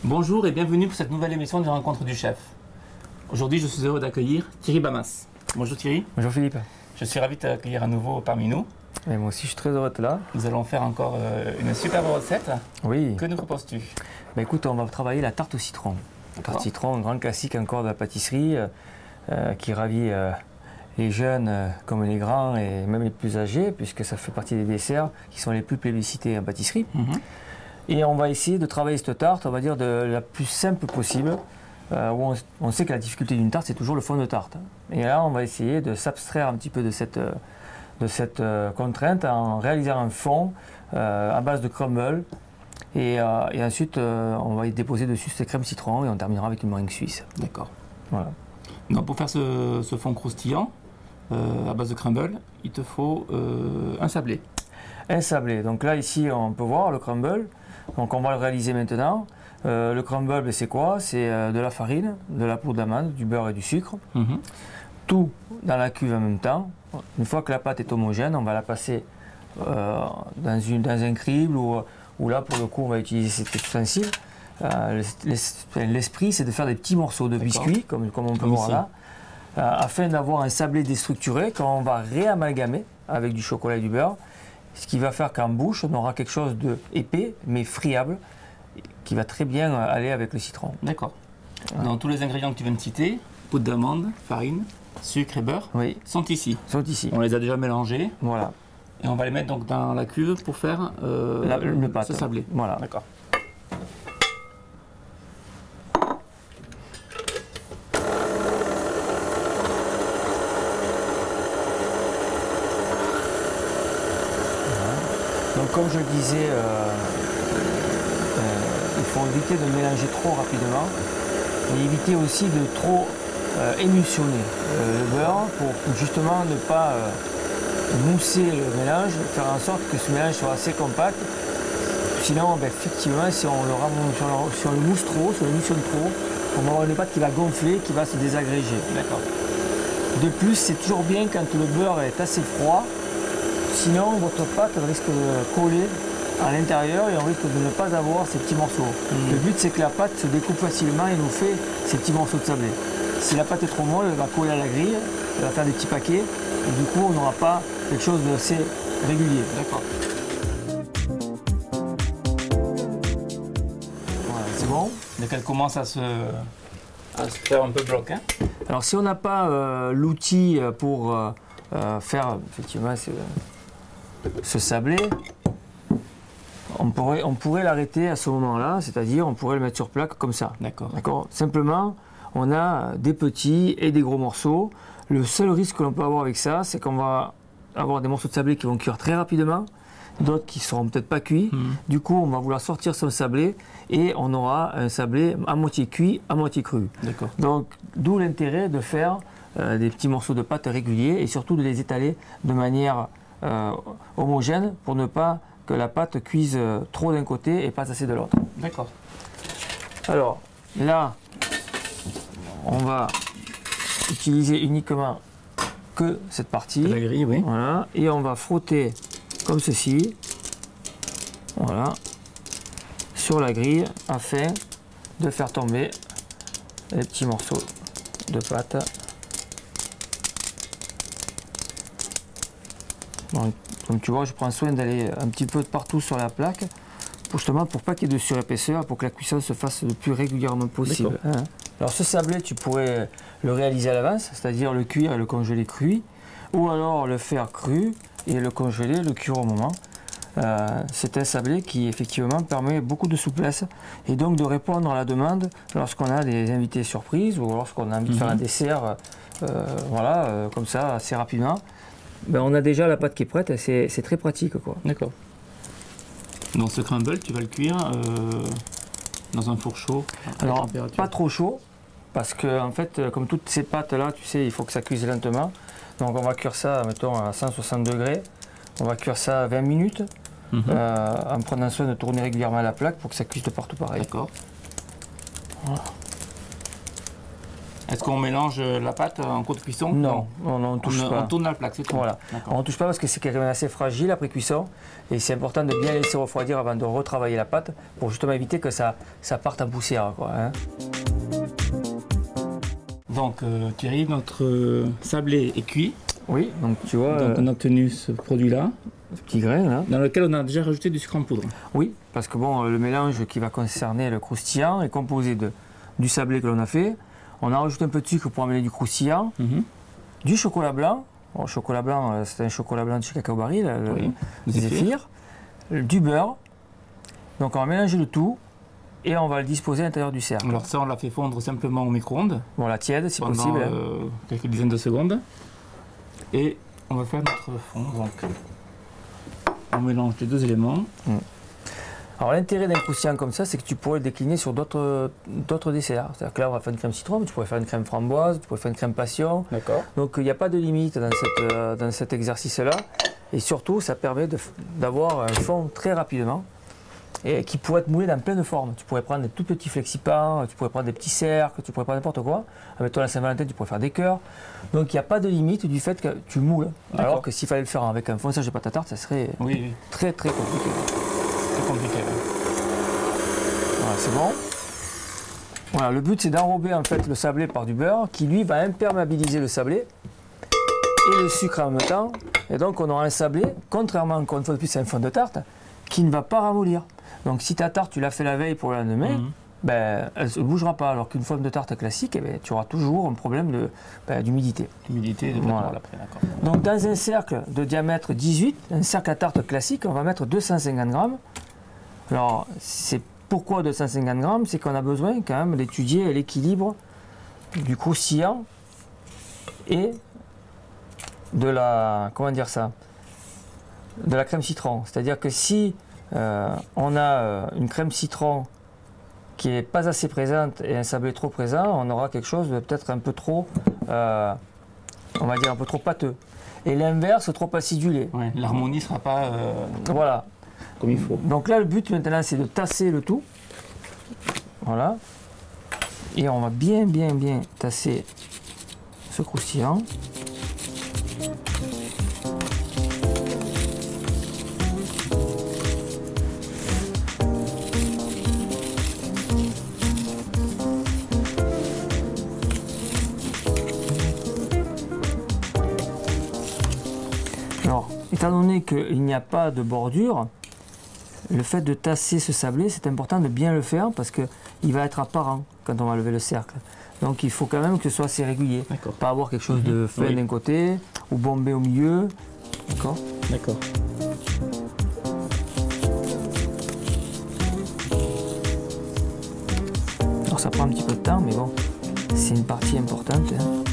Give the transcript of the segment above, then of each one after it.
Bonjour et bienvenue pour cette nouvelle émission des Rencontres du Chef. Aujourd'hui, je suis heureux d'accueillir Thierry Bamas. Bonjour Thierry. Bonjour Philippe. Je suis ravi de t'accueillir à nouveau parmi nous. Et moi aussi, je suis très heureux d'être là. Nous allons faire encore une superbe recette. Oui. Que nous proposes-tu? Écoute, on va travailler la tarte au citron. La tarte au citron, un grand classique encore de la pâtisserie qui ravit les jeunes comme les grands et même les plus âgés, puisque ça fait partie des desserts qui sont les plus plébiscités en pâtisserie. Et on va essayer de travailler cette tarte, on va dire, de la plus simple possible. Où on sait que la difficulté d'une tarte, c'est toujours le fond de tarte. Et là, on va essayer de s'abstraire un petit peu de cette contrainte en réalisant un fond à base de crumble. Et ensuite, on va y déposer dessus cette crème citron et on terminera avec une meringue suisse. D'accord. Voilà. Donc pour faire ce fond croustillant à base de crumble, il te faut un sablé. Un sablé. Donc là, ici, on peut voir le crumble. Donc on va le réaliser maintenant. Le crumble, c'est quoi? C'est de la farine, de la poudre d'amande, du beurre et du sucre. Tout dans la cuve en même temps. Une fois que la pâte est homogène, on va la passer dans un crible ou là, pour le coup, on va utiliser cet ustensile. L'esprit, c'est de faire des petits morceaux de biscuits, comme on peut voir là, afin d'avoir un sablé déstructuré qu'on va réamalgamer avec du chocolat et du beurre. Ce qui va faire qu'en bouche, on aura quelque chose d'épais, mais friable, qui va très bien aller avec le citron. D'accord. Voilà. Donc tous les ingrédients que tu viens de citer, poudre d'amande, farine, sucre et beurre, sont ici. On les a déjà mélangés. Voilà. Et on va les mettre donc dans la cuve pour faire le pâte. Ce sablé. Voilà. D'accord. Donc comme je le disais, il faut éviter de mélanger trop rapidement et éviter aussi de trop émulsionner le beurre pour justement ne pas mousser le mélange, faire en sorte que ce mélange soit assez compact. Sinon, effectivement, si on le mousse trop, si on le émulsionne trop, on va avoir une pâte qui va gonfler, qui va se désagréger. D'accord. De plus, c'est toujours bien quand le beurre est assez froid. Sinon, votre pâte risque de coller à l'intérieur et on risque de ne pas avoir ces petits morceaux. Le but, c'est que la pâte se découpe facilement et nous fait ces petits morceaux de sablé. Si la pâte est trop molle, elle va coller à la grille, elle va faire des petits paquets et du coup, on n'aura pas quelque chose d'assez régulier. D'accord. Voilà, c'est bon. Dès qu'elle commence à se faire un peu bloc. Alors, si on n'a pas l'outil pour faire effectivement ce sablé, on pourrait l'arrêter à ce moment-là, c'est-à-dire on pourrait le mettre sur plaque comme ça. D'accord. Simplement, on a des petits et des gros morceaux. Le seul risque que l'on peut avoir avec ça, c'est qu'on va avoir des morceaux de sablé qui vont cuire très rapidement, d'autres qui ne seront peut-être pas cuits. Du coup, on va vouloir sortir son sablé et on aura un sablé à moitié cuit, à moitié cru. Donc, d'où l'intérêt de faire des petits morceaux de pâte réguliers et surtout de les étaler de manière homogène pour ne pas que la pâte cuise trop d'un côté et pas assez de l'autre. D'accord. Alors là, on va utiliser uniquement que cette partie. La grille, oui. Voilà. Et on va frotter comme ceci. Voilà. Sur la grille afin de faire tomber les petits morceaux de pâte. Donc, comme tu vois, je prends soin d'aller un petit peu partout sur la plaque, justement pour pas qu'il y ait de surépaisseur, pour que la cuisson se fasse le plus régulièrement possible. Alors ce sablé, tu pourrais le réaliser à l'avance, c'est-à-dire le cuire et le congeler cuit, ou alors le faire cru et le congeler, le cuire au moment. C'est un sablé qui effectivement permet beaucoup de souplesse et donc de répondre à la demande lorsqu'on a des invités surprises ou lorsqu'on a envie de faire un dessert comme ça assez rapidement. On a déjà la pâte qui est prête et c'est très pratique. D'accord. Dans ce crumble, tu vas le cuire dans un four chaud. Alors, pas trop chaud, parce que en fait, comme toutes ces pâtes-là, tu sais, il faut que ça cuise lentement. Donc on va cuire ça, mettons, à 160 degrés. On va cuire ça 20 minutes, en prenant soin de tourner régulièrement la plaque pour que ça cuise de partout pareil. D'accord. Voilà. Est-ce qu'on mélange la pâte en cours de cuisson? Non, on ne touche pas. On tourne dans la plaque, c'est tout. Voilà. On ne touche pas parce que c'est quand même assez fragile après cuisson. Et c'est important de bien laisser refroidir avant de retravailler la pâte pour justement éviter que ça parte en poussière, quoi, hein. Donc Thierry, notre sablé est cuit. Oui, donc tu vois. Donc on a obtenu ce produit-là. Ce petit grain là. Dans lequel on a déjà rajouté du sucre en poudre. Oui, parce que bon, le mélange qui va concerner le croustillant est composé du sablé que l'on a fait. On a rajouté un peu de sucre pour amener du croustillant, du chocolat blanc. Bon, le chocolat blanc, c'est un chocolat blanc de chez Cacao Barry, le Zéphyr. Du beurre. Donc on va mélanger le tout et on va le disposer à l'intérieur du cercle. Alors ça, on l'a fait fondre simplement au micro-ondes. Voilà, tiède si pendant, possible. Quelques dizaines de secondes. Et on va faire notre fond. Donc on mélange les deux éléments. Alors l'intérêt d'un croustillant comme ça, c'est que tu pourrais le décliner sur d'autres desserts. C'est-à-dire que là, on va faire une crème citron, mais tu pourrais faire une crème framboise, tu pourrais faire une crème passion. D'accord. Donc il n'y a pas de limite dans cet exercice-là. Et surtout, ça permet d'avoir un fond très rapidement et qui pourrait être moulé dans plein de formes. Tu pourrais prendre des tout petits flexipans, tu pourrais prendre des petits cercles, tu pourrais prendre n'importe quoi. Avec toi, la Saint-Valentin, tu pourrais faire des cœurs. Donc il n'y a pas de limite du fait que tu moules. Alors que s'il fallait le faire avec un fonçage de pâte à tarte, ça serait très très compliqué. C'est compliqué. Voilà, c'est bon. Voilà, le but c'est d'enrober en fait le sablé par du beurre qui lui va imperméabiliser le sablé et le sucre en même temps. Et donc on aura un sablé, contrairement encore une fois de plus à un fond de tarte, qui ne va pas ramollir. Donc si ta tarte tu l'as fait la veille pour le lendemain, ben, elle ne bougera pas. Alors qu'une forme de tarte classique, eh ben, tu auras toujours un problème d'humidité. L'humidité de voilà. Après, d'accord. Donc dans un cercle de diamètre 18, un cercle à tarte classique, on va mettre 250 grammes. Alors c'est pourquoi 250 grammes? C'est qu'on a besoin quand même d'étudier l'équilibre du croustillant et de la, comment dire ça, de la crème citron. C'est-à-dire que si on a une crème citron qui n'est pas assez présente et un sablé trop présent, on aura quelque chose de peut-être un peu trop, on va dire un peu trop pâteux. Et l'inverse, trop acidulé. Ouais, l'harmonie ne sera pas voilà. Comme il faut. Donc là, le but maintenant, c'est de tasser le tout. Voilà. Et on va bien tasser ce croustillant. Alors, étant donné qu'il n'y a pas de bordure, le fait de tasser ce sablé, c'est important de bien le faire parce qu'il va être apparent quand on va lever le cercle. Donc il faut quand même que ce soit assez régulier. Pas avoir quelque chose de fin d'un côté ou bombé au milieu. D'accord. D'accord. Alors ça prend un petit peu de temps, mais bon, c'est une partie importante, hein.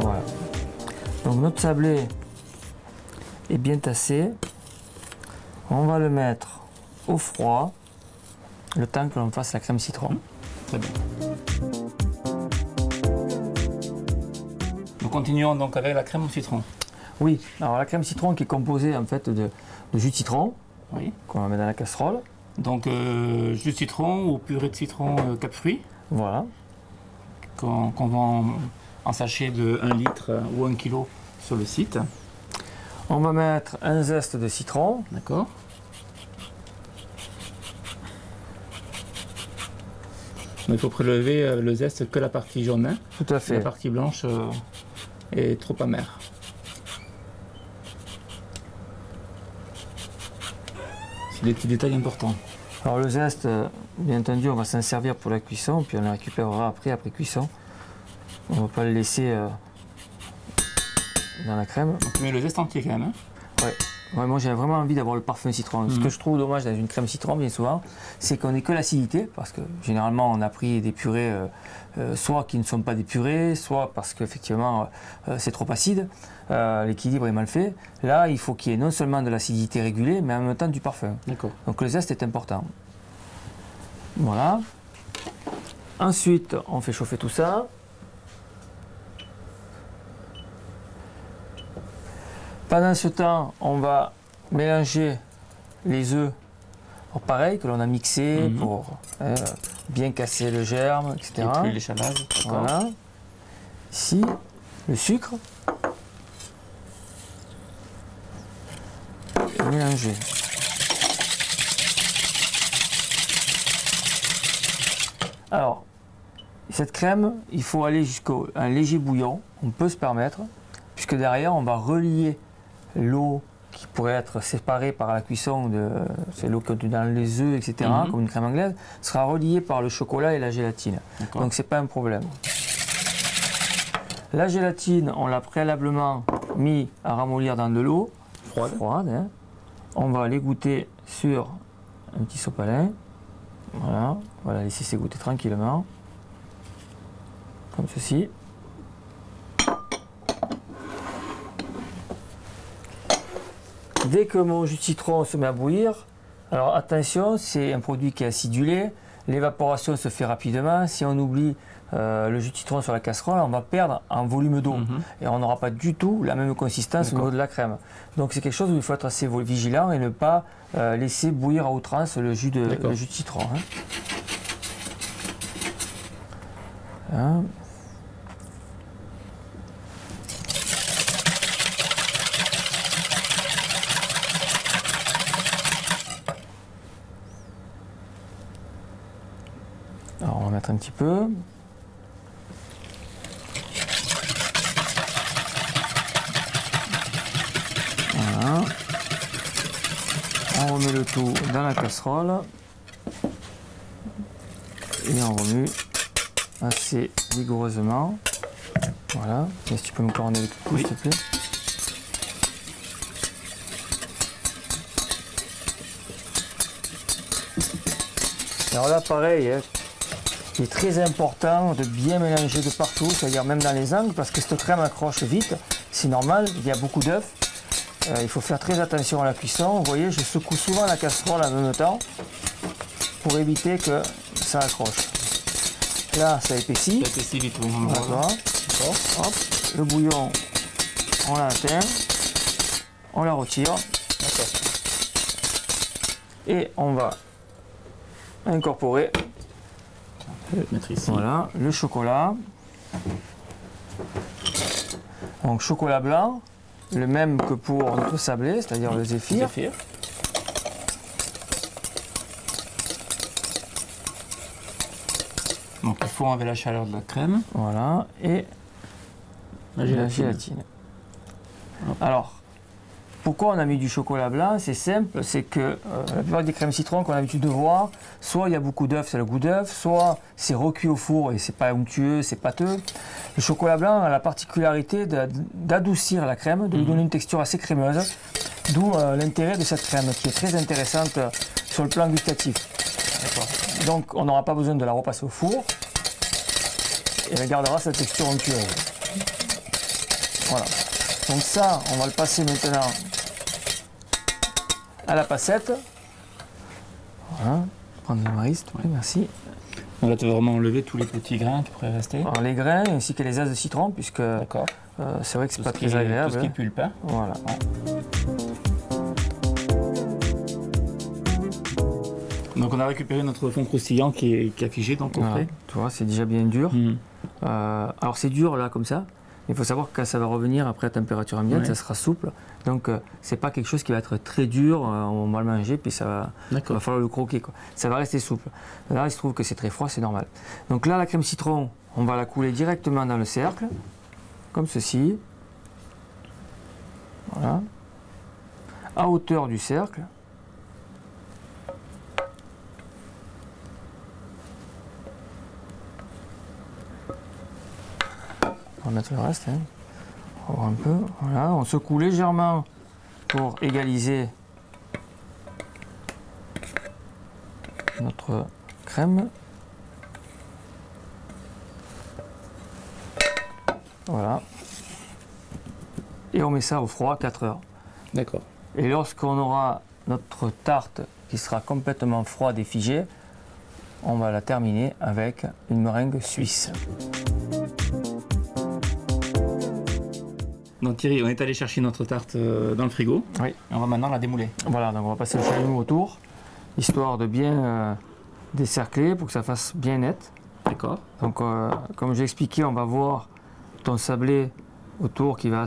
Voilà. Donc notre sablé est bien tassé. On va le mettre au froid le temps que l'on fasse la crème citron. Très bien. Nous continuons donc avec la crème au citron. Oui, alors la crème citron qui est composée en fait de jus de citron qu'on va mettre dans la casserole. Donc jus de citron ou purée de citron cap fruit. Voilà. Qu'on vend en sachet de 1 litre ou 1 kg sur le site. On va mettre un zeste de citron. D'accord. Il faut prélever le zeste que la partie jaune. Hein. Tout à fait. La partie blanche est trop amère. C'est des petits détails importants. Alors le zeste, bien entendu, on va s'en servir pour la cuisson, puis on le récupérera après cuisson. On ne va pas le laisser dans la crème. Donc tu mets le zeste entier quand même. Hein. Ouais, moi j'ai vraiment envie d'avoir le parfum citron. Ce que je trouve dommage dans une crème citron, bien souvent, c'est qu'on n'ait que l'acidité, parce que généralement on a pris des purées, soit qui ne sont pas des purées, soit parce qu'effectivement c'est trop acide, l'équilibre est mal fait. Là, il faut qu'il y ait non seulement de l'acidité régulée, mais en même temps du parfum. D'accord. Donc le zeste est important. Voilà. Ensuite, on fait chauffer tout ça. Pendant ce temps, on va mélanger les œufs. Pareil, que l'on a mixé pour bien casser le germe, etc. Et puis l'échalage. Voilà. Ici, le sucre. Et mélanger. Alors, cette crème, il faut aller jusqu'à un léger bouillon. On peut se permettre, puisque derrière, on va relier l'eau qui pourrait être séparée par la cuisson de c'est l'eau contue dans les œufs, etc., comme une crème anglaise, sera reliée par le chocolat et la gélatine. Donc c'est pas un problème. La gélatine, on l'a préalablement mis à ramollir dans de l'eau froide. Hein. On va l'égoutter sur un petit sopalin. Voilà, on va la laisser s'égoutter tranquillement, comme ceci. Dès que mon jus de citron se met à bouillir, alors attention, c'est un produit qui est acidulé, l'évaporation se fait rapidement. Si on oublie le jus de citron sur la casserole, on va perdre en volume d'eau et on n'aura pas du tout la même consistance au niveau de la crème. Donc c'est quelque chose où il faut être assez vigilant et ne pas laisser bouillir à outrance le jus de citron. Hein. Alors on va mettre un petit peu. Voilà. On remet le tout dans la casserole et on remue assez vigoureusement. Voilà. Est-ce que tu peux me corner le coup, s'il te plaît? Alors là, pareil, hein, il est très important de bien mélanger de partout, c'est-à-dire même dans les angles, parce que cette crème accroche vite. C'est normal, il y a beaucoup d'œufs. Il faut faire très attention à la cuisson. Vous voyez, je secoue souvent la casserole en même temps pour éviter que ça accroche. Là, ça épaissit. Ça épaissit vite, oui. Voilà. Hop, le bouillon, on l'atteint, on la retire. Et on va incorporer voilà, le chocolat. Donc chocolat blanc, le même que pour notre sablé, c'est-à-dire le zéphyr. Donc il faut enlever la chaleur de la crème. Voilà, et la gélatine. Alors, pourquoi on a mis du chocolat blanc? C'est simple, c'est que la plupart des crèmes citron qu'on a l'habitude de voir, soit il y a beaucoup d'œufs, c'est le goût d'œuf, soit c'est recuit au four et c'est pas onctueux, c'est pâteux. Le chocolat blanc a la particularité d'adoucir la crème, de lui donner une texture assez crémeuse, d'où l'intérêt de cette crème qui est très intéressante sur le plan gustatif. Donc on n'aura pas besoin de la repasser au four et elle gardera sa texture onctueuse. Voilà. Donc ça, on va le passer maintenant à la passette. Voilà. Prendre le maïs, oui, merci. On va vraiment enlever tous les petits grains qui pourraient rester. Alors, les grains ainsi que les as de citron, puisque c'est vrai que c'est pas très agréable. Tout ce qui est pulpe. Hein. Voilà. Donc on a récupéré notre fond croustillant qui a figé dans le coffret. Voilà. Tu vois, c'est déjà bien dur. Alors c'est dur là comme ça. Il faut savoir que quand ça va revenir après à température ambiante, ça sera souple. Donc c'est pas quelque chose qui va être très dur, on va le manger puis ça va falloir le croquer, quoi. Ça va rester souple. Là il se trouve que c'est très froid, c'est normal. Donc là la crème citron, on va la couler directement dans le cercle, comme ceci. Voilà. À hauteur du cercle. On va mettre le reste, hein. On va voir un peu. Voilà, on secoue légèrement pour égaliser notre crème. Voilà. Et on met ça au froid 4 heures. D'accord. Et lorsqu'on aura notre tarte qui sera complètement froide et figée, on va la terminer avec une meringue suisse. Donc Thierry, on est allé chercher notre tarte dans le frigo. Oui. Et on va maintenant la démouler. Voilà, donc on va passer le chalumeau autour, histoire de bien décercler pour que ça fasse bien net. D'accord. Donc comme j'ai expliqué, on va voir ton sablé autour qui va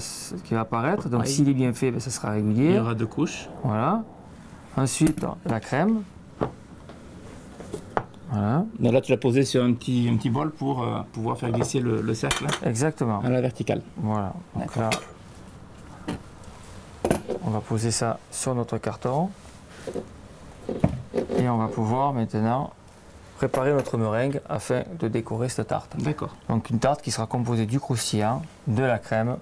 apparaître. Donc s'il est bien fait, ben, ça sera régulier. Il y aura 2 couches. Voilà. Ensuite, la crème. Voilà. Donc là, tu l'as posé sur un petit bol pour pouvoir faire glisser le cercle Exactement. à la verticale. Voilà. Donc là, on va poser ça sur notre carton. Et on va pouvoir maintenant préparer notre meringue afin de décorer cette tarte. D'accord. Donc une tarte qui sera composée du croustillant, de la crème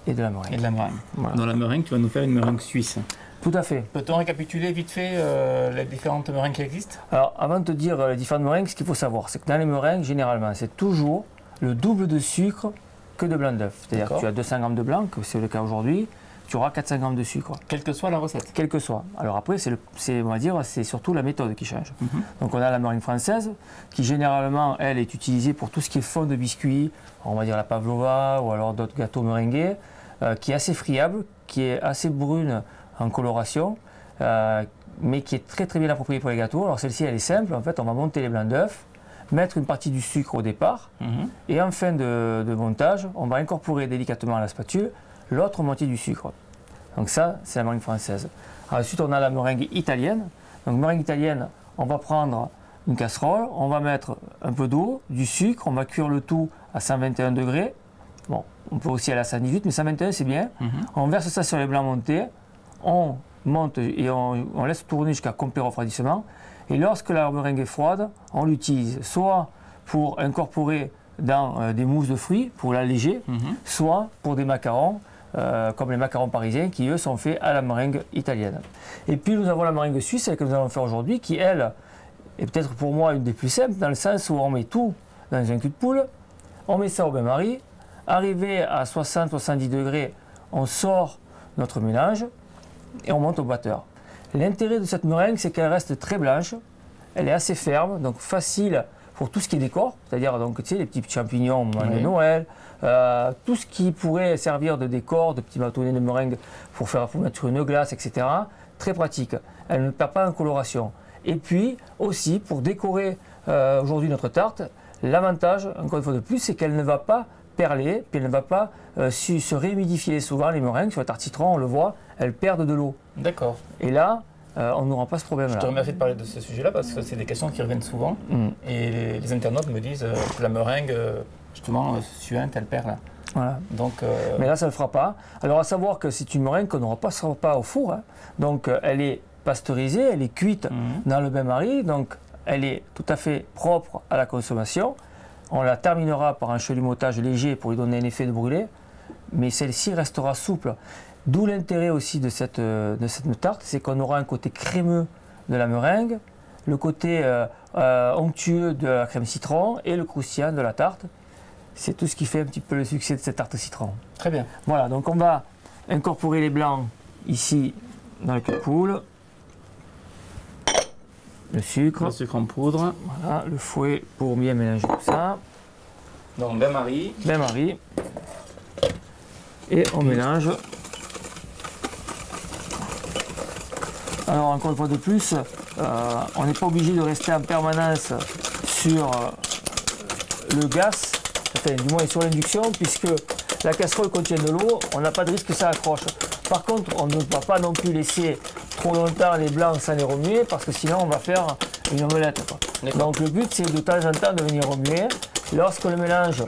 et de la meringue. Et de la meringue. Voilà. Dans la meringue, tu vas nous faire une meringue suisse. Tout à fait. Peut-on récapituler vite fait les différentes meringues qui existent? Alors, avant de te dire les différentes meringues, ce qu'il faut savoir, c'est que dans les meringues, généralement, c'est toujours le double de sucre que de blanc d'œuf. C'est-à-dire que tu as 200 g de blanc, que c'est le cas aujourd'hui, tu auras 400 g de sucre. Quelle que soit la recette. Quelle que soit. Alors après, on va dire, c'est surtout la méthode qui change. Donc on a la meringue française, qui généralement, elle, est utilisée pour tout ce qui est fond de biscuits, on va dire la pavlova ou alors d'autres gâteaux meringués, qui est assez friable, qui est assez brune en coloration, mais qui est très très bien appropriée pour les gâteaux. Alors celle-ci, elle est simple. En fait, on va monter les blancs d'œufs, mettre une partie du sucre au départ, et en fin de montage, on va incorporer délicatement à la spatule l'autre moitié du sucre. Donc ça, c'est la meringue française. Ensuite, on a la meringue italienne. Donc meringue italienne, on va prendre une casserole, on va mettre un peu d'eau, du sucre, on va cuire le tout à 121 degrés. Bon, on peut aussi aller à 118, mais 121 c'est bien. On verse ça sur les blancs montés, on monte et on laisse tourner jusqu'à complet refroidissement. Et lorsque la meringue est froide, on l'utilise soit pour incorporer dans des mousses de fruits, pour l'alléger, soit pour des macarons, comme les macarons parisiens, qui eux sont faits à la meringue italienne. Et puis nous avons la meringue suisse, que nous allons faire aujourd'hui, qui elle est peut-être pour moi une des plus simples, dans le sens où on met tout dans un cul de poule, on met ça au bain-marie, arrivé à 60-70 degrés, on sort notre mélange et on monte au batteur. L'intérêt de cette meringue, c'est qu'elle reste très blanche, elle est assez ferme, donc facile pour tout ce qui est décor, c'est-à-dire donc, tu sais, les petits champignons au moment de Noël, tout ce qui pourrait servir de décor, de petits bâtonnets de meringue pour mettre sur une glace, etc. Très pratique. Elle ne perd pas en coloration. Et puis aussi, pour décorer aujourd'hui notre tarte, l'avantage, encore une fois de plus, c'est qu'elle ne va pas perler, puis elle ne va pas se réhumidifier. Souvent, les meringues sur la tarte citron, on le voit, elles perdent de l'eau. D'accord. Et là, on n'aura pas ce problème-là. Je te remercie de parler de ce sujet-là parce que c'est des questions qui reviennent souvent. Et les internautes me disent que la meringue, justement, suinte, elle perd là. Voilà. Donc, mais là, ça ne le fera pas. Alors, à savoir que c'est une meringue qu'on n'aura pas au four. Hein. Donc, elle est pasteurisée, elle est cuite dans le bain-marie. Donc, elle est tout à fait propre à la consommation. On la terminera par un chalumeautage léger pour lui donner un effet de brûlé. Mais celle-ci restera souple. D'où l'intérêt aussi de cette tarte, c'est qu'on aura un côté crémeux de la meringue, le côté onctueux de la crème citron et le croustillant de la tarte. C'est tout ce qui fait un petit peu le succès de cette tarte citron. Très bien. Voilà, donc on va incorporer les blancs ici dans le cul de poule. Le sucre. Le sucre en poudre. Voilà, le fouet pour bien mélanger tout ça. Donc bain-marie. Bain-marie. Et on mélange. Alors encore une fois de plus, on n'est pas obligé de rester en permanence sur le gaz, enfin du moins sur l'induction, puisque la casserole contient de l'eau, on n'a pas de risque que ça accroche. Par contre, on ne va pas non plus laisser trop longtemps les blancs sans les remuer, parce que sinon on va faire une omelette. Donc le but c'est de temps en temps de venir remuer. Lorsque le mélange,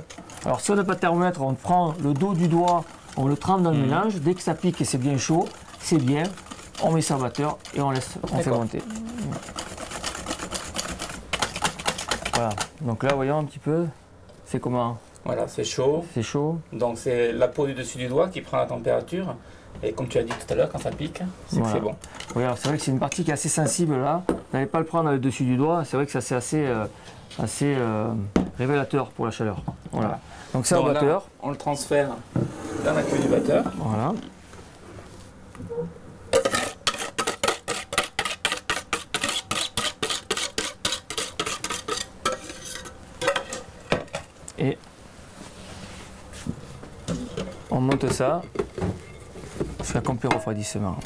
alors si on n'a pas de thermomètre, on prend le dos du doigt, on le trempe dans le mélange, dès que ça pique et c'est bien chaud, c'est bien. On met ça au batteur et on fait monter. Voilà, donc là voyons un petit peu, c'est comment? Voilà, c'est chaud. C'est chaud. Donc c'est la peau du dessus du doigt qui prend la température. Et comme tu as dit tout à l'heure, quand ça pique, c'est que c'est bon. Oui, alors c'est vrai que c'est une partie qui est assez sensible là. Vous n'allez pas le prendre le dessus du doigt, c'est vrai que ça c'est assez révélateur pour la chaleur. Voilà. Donc c'est au batteur. Là, on le transfère dans la queue du batteur. Voilà. Et on monte ça jusqu'à complet refroidissement.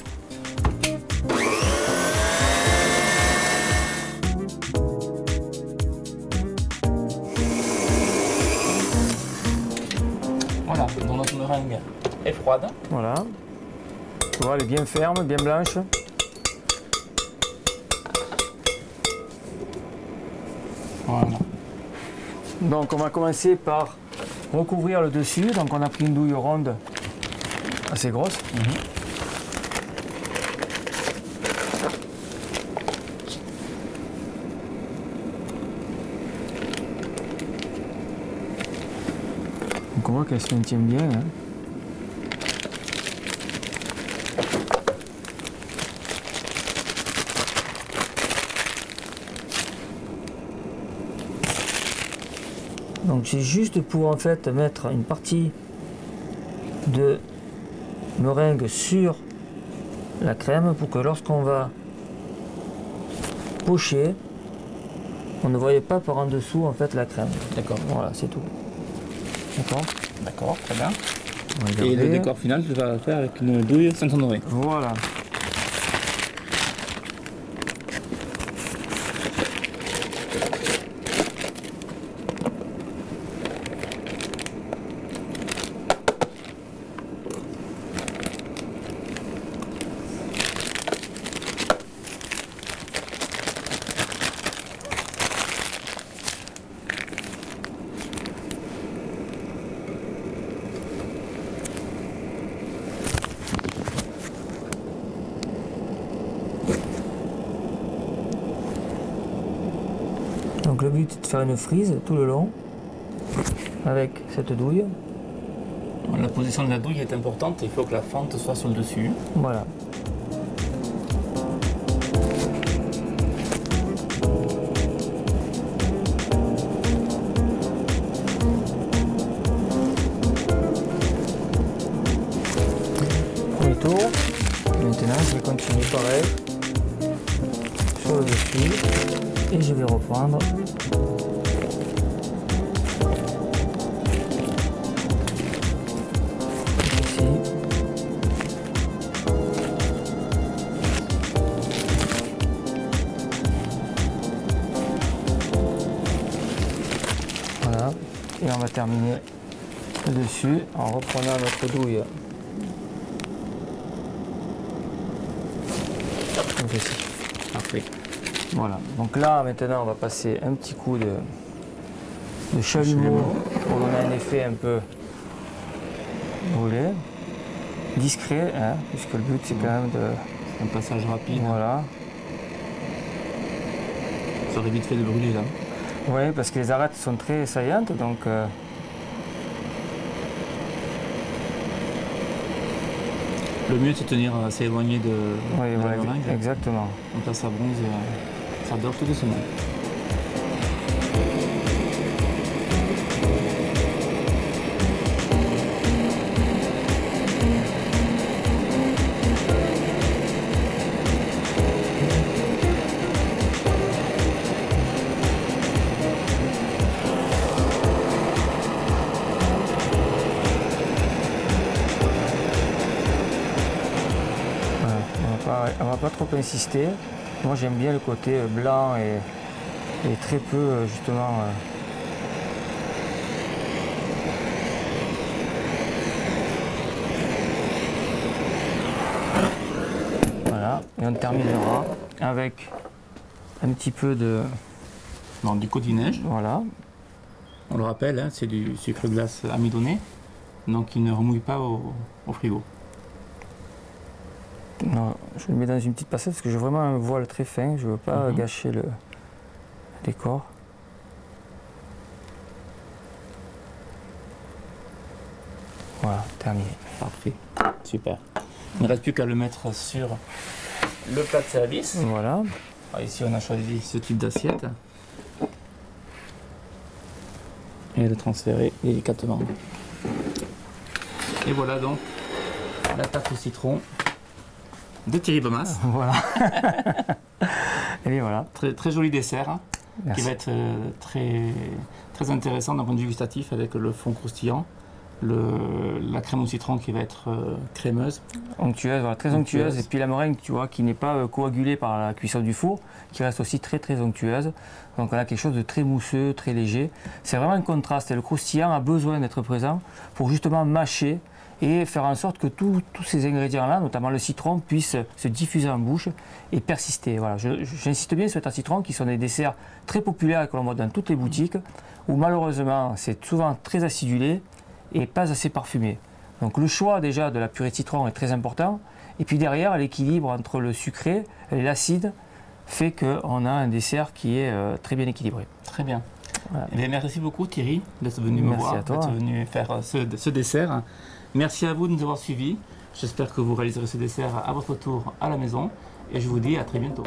Voilà, donc notre meringue est froide. Voilà. Tu vois, elle est bien ferme, bien blanche. Voilà. Donc on va commencer par recouvrir le dessus. Donc on a pris une douille ronde assez grosse. Donc on voit qu'elle se maintient bien. Hein. Donc c'est juste pour en fait mettre une partie de meringue sur la crème pour que lorsqu'on va pocher, on ne voyait pas par en dessous en fait la crème. D'accord. Voilà, c'est tout. D'accord. D'accord, très bien. Et le décor final, tu vas le faire avec une douille 500 degrés. Voilà. Donc le but est de faire une frise tout le long avec cette douille. La position de la douille est importante, il faut que la fente soit sur le dessus. Voilà. Premier tour. Maintenant je vais continuer pareil sur le dessus. Et je vais reprendre ici. Voilà. Et on va terminer le dessus en reprenant notre douille. Comme ceci. Parfait. Voilà, donc là maintenant on va passer un petit coup de chalumeau pour donner un effet un peu brûlé, discret, hein, puisque le but c'est quand même de... Un passage rapide. Voilà. Ça aurait vite fait de brûler là. Oui, parce que les arêtes sont très saillantes, donc... Le mieux c'est de tenir assez éloigné de oui, la voilà, meringue. exactement. Donc là ça bronze, ça dort tout doucement. On va pas trop insister. Moi j'aime bien le côté blanc et très peu justement. Voilà, et on terminera avec un petit peu de... Bon, du codinège. Voilà. On le rappelle, hein, c'est du sucre glace amidonné, donc il ne remouille pas au frigo. Non, je le mets dans une petite passette parce que j'ai vraiment un voile très fin, je ne veux pas gâcher le décor. Voilà, terminé. Parfait, super. Il ne reste plus qu'à le mettre sur le plat de service. Voilà. Alors ici on a choisi ce type d'assiette. Et le transférer délicatement. Et voilà donc la tarte au citron de Thierry Baumas. Voilà. Et bien voilà. Très, très joli dessert, hein, qui Merci. va être très, très intéressant d'un point de vue gustatif avec le fond croustillant la crème au citron qui va être crémeuse. Onctueuse, voilà, très onctueuse. Et puis la meringue, tu vois, qui n'est pas coagulée par la cuisson du four, qui reste aussi très très onctueuse. Donc on a quelque chose de très mousseux, très léger. C'est vraiment un contraste et le croustillant a besoin d'être présent pour justement mâcher et faire en sorte que tous ces ingrédients-là, notamment le citron, puissent se diffuser en bouche et persister. Voilà. J'insiste bien sur les tartes citron qui sont des desserts très populaires et que l'on voit dans toutes les boutiques, où malheureusement c'est souvent très acidulé et pas assez parfumé. Donc le choix déjà de la purée de citron est très important. Et puis derrière, l'équilibre entre le sucré et l'acide fait qu'on a un dessert qui est très bien équilibré. Très bien. Voilà. Eh bien, merci beaucoup Thierry d'être venu me voir, d'être venu faire ce dessert. Merci à vous de nous avoir suivis. J'espère que vous réaliserez ce dessert à votre tour à la maison et je vous dis à très bientôt.